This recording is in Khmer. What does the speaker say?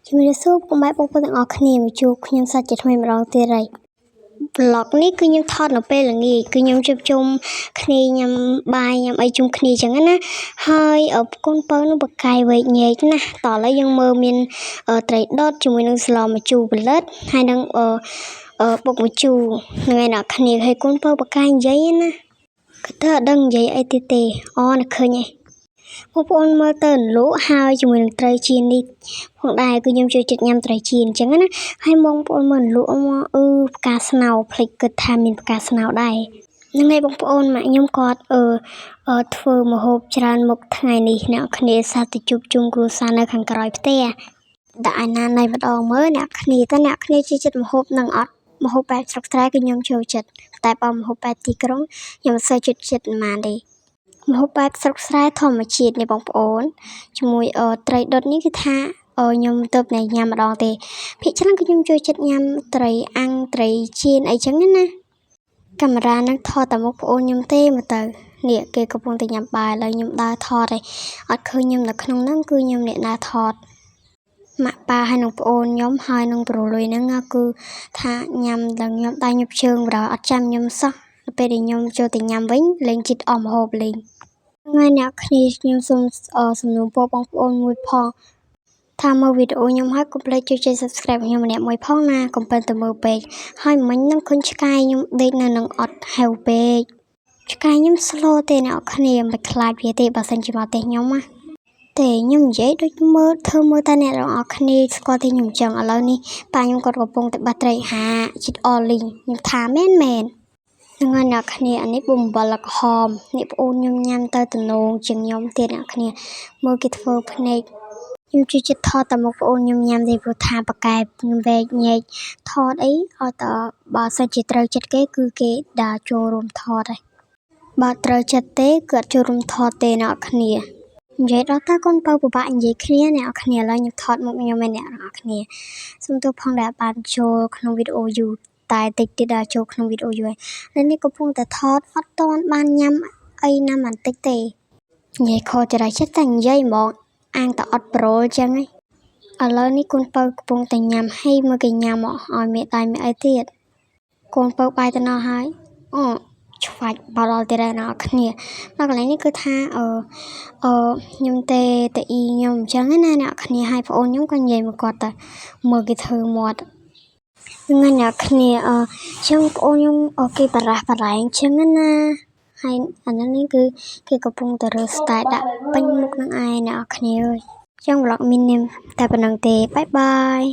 ជំរាបសួរពុកម៉ែបងប្អូនទាំងអស់គ្នាមកជួបខ្ញុំសាច់ជាថ្មីម្ដងទៀតហើយ vlog នេះគឺខ្ញុំថតនៅពេលល្ងាចគឺខ្ញុំជួបជុំគ្នាញ៉ាំបាយញ៉ាំអីជុំគ្នាអញ្ចឹងណាហើយកូនបើនឹងបកាយវែកញែកណាតោះឥឡូវយើងមើលមានត្រីដុតជាមួយនឹងស្លម្ជូរផលិតហើយនឹងបុកម្ជូរថ្ងៃណាគ្នាហើយកូនបើបកាយនិយាយណាគឺតើអត់ដឹងនិយាយអីទៀតទេអូនឹកឃើញឯងបងប្អូនមើលទៅលក់ហើយជាមួយនឹងត្រីចៀននេះផងដែរគឺខ្ញុំជួយចិត្តញ៉ាំត្រីចៀនអញ្ចឹងណាហើយបងប្អូនមើលលក់មកផ្កាស្នោភ្លេចគិតថាមានផ្កាស្នោដែរហ្នឹងហើយបងប្អូនម៉ាក់ខ្ញុំគាត់ធ្វើម្ហូបច្រើនមុខថ្ងៃនេះអ្នកគ្នាសាទៅជួបជុំគ្រួសារនៅខាងក្រោយផ្ទះដាក់ឯណាណៃម្ដងមើលអ្នកគ្នាជឿចិត្តម្ហូបនឹងអត់ម្ហូបបែបស្រុកស្រែគឺខ្ញុំចូលចិត្តតែបើម្ហូបបែបទីក្រុងខ្ញុំមិនសូវចិត្តប៉ុន្មានទេម្ហូបបែបស្រុកស្រែធម្មជាតិនេះបងប្អូនជាមួយត្រីដុតនេះគឺថាខ្ញុំទៅតែញ៉ាំម្ដងទេភាគច្រើនគឺខ្ញុំចូលចិត្តញ៉ាំត្រីអាំងត្រីចៀនអីចឹងណាកាមេរ៉ានឹងថតតែមុខប្អូនខ្ញុំទេមើលទៅនេះគេកំពុងតែញ៉ាំបាយឥឡូវខ្ញុំដើរថតឯងអត់ឃើញខ្ញុំនៅក្នុងហ្នឹងគឺខ្ញុំអ្នកដើរថតម៉ាក់ប៉ាហើយនឹងប្អូនខ្ញុំហើយនឹងប្រូលុយហ្នឹងគឺថាញ៉ាំដល់ខ្ញុំដៃញឹបជើងបើអត់ចាំខ្ញុំសោះពេលដែលខ្ញុំចូលទៅញ៉ាំវិញលេងចិត្តអស់ម្ហូបលេងថ្ងៃអ្នកគ្នាខ្ញុំសូមសំណូមពរបងប្អូនមួយផងថាមើលវីដេអូខ្ញុំហើយកុំភ្លេចជួយ Subscribe ខ្ញុំម្នាក់មួយផងណាកុំពេញទៅមើលពេកហើយមិញនឹងឃើញឆ្កែខ្ញុំដេកនៅនឹងអត់ហៅពេកឆ្កែខ្ញុំ slow ទេអ្នកគ្នាមិនខ្លាចវាទេបើសិនជាមកទេខ្ញុំណាតែខ្ញុំនិយាយដូចធ្វើមើលតែអ្នកទាំងអស់គ្នាស្គាល់ទេខ្ញុំចឹងឥឡូវនេះប៉ាខ្ញុំគាត់កំពុងតែបាត់ត្រីហាចិត្តអលីងខ្ញុំថាមែននឹងអ្នកគ្នាអានេះបំបលក្រហមនេះប្អូនខ្ញុំញ៉ាំទៅតំណងជាងខ្ញុំទៀតអ្នកគ្នាមើលគេធ្វើភ្នែកខ្ញុំជួយចិត្តថតតែមកប្អូនខ្ញុំញ៉ាំទេព្រោះថាបកែខ្ញុំវែកញែកថតអីឲ្យតបើសិនជាត្រូវចិត្តគេគឺគេដើរចូលរួមថតហើយបើត្រូវចិត្តទេគឺអត់ចូលរួមថតទេអ្នកគ្នានិយាយដល់តើកូនបើពិបាកនិយាយគ្នាអ្នកគ្នាឥឡូវខ្ញុំថតមុខខ្ញុំឯអ្នកគ្នាសូមទោសផងដែលបានចូលក្នុងវីដេអូយូរតែតិចទៀតដល់ចូលក្នុងវីដេអូយូរហើយនេះកំពុងតែថតអត់ទាន់បានញ៉ាំអីណាបន្តិចទេនិយាយខុសច្រឡំចិត្តតែនិយាយហ្មងអាងតែអត់ប្រូលចឹងឯងឥឡូវនេះកូនបើកំពុងតែញ៉ាំហើយមើលគេញ៉ាំឲ្យមេដៃមេអីទៀតកូនបើបាយទៅណោះហើយឆ្វាច់បដល់ទៀតណាគ្នាមកកន្លែងនេះគឺថាខ្ញុំទេអ៊ីខ្ញុំអញ្ចឹងណាអ្នកគ្នាឲ្យប្អូនខ្ញុំក៏និយាយមកគាត់តែមើលគេធ្វើមាត់ហ្នឹងអ្នកគ្នាចឹងប្អូនខ្ញុំគេបារះបារែងចឹងណាហើយអានេះគឺគេកំពុងតែរើស្តែដាក់ពេញមុខនឹងឯអ្នកគ្នាអើយចឹង vlog មានតែប៉ុណ្្នឹងទេបាយបាយ